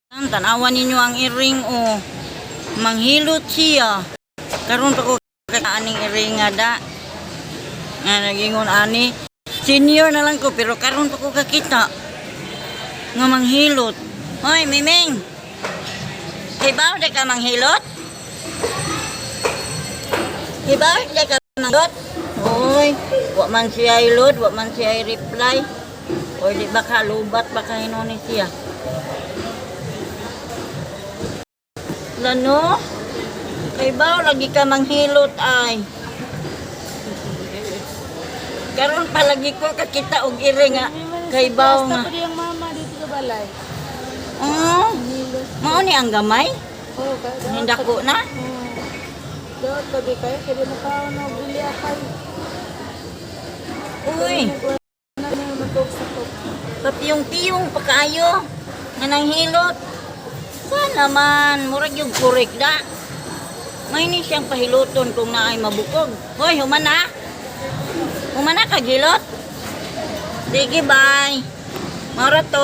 Tanawan ninyo ang iring o manghilot siya. Karon pa ko aning iring nga da. Nga nagingon ani. Senior na lang ko pero karon pa ko kakita nga manghilot. Hoy, Miming. Hibaw de ka manghilot? Hibaw de ka manghilot? Hoy, wa man siya ilod, wa man siya reply. O di ba kalubat ba kahinon ni siya? Lano? Kay ba lagi ka manghilot ay. Karon palagi ko kakita og iri nga kay baw nga. Basta yung mama dito sa balay. Oh. Mao ni ang gamay? Oo, kaya. Hindako na? Dapat gabi kayo, kaya na ka na bili akay. Uy. Papiyong-piyong pa kayo. Nga nanghilot. Sana man, murag yung kurek da. May ni siyang pahiluton kung naay mabukog. Hoy, humana. Humana ka, gilot. Sige, bye. Mara to.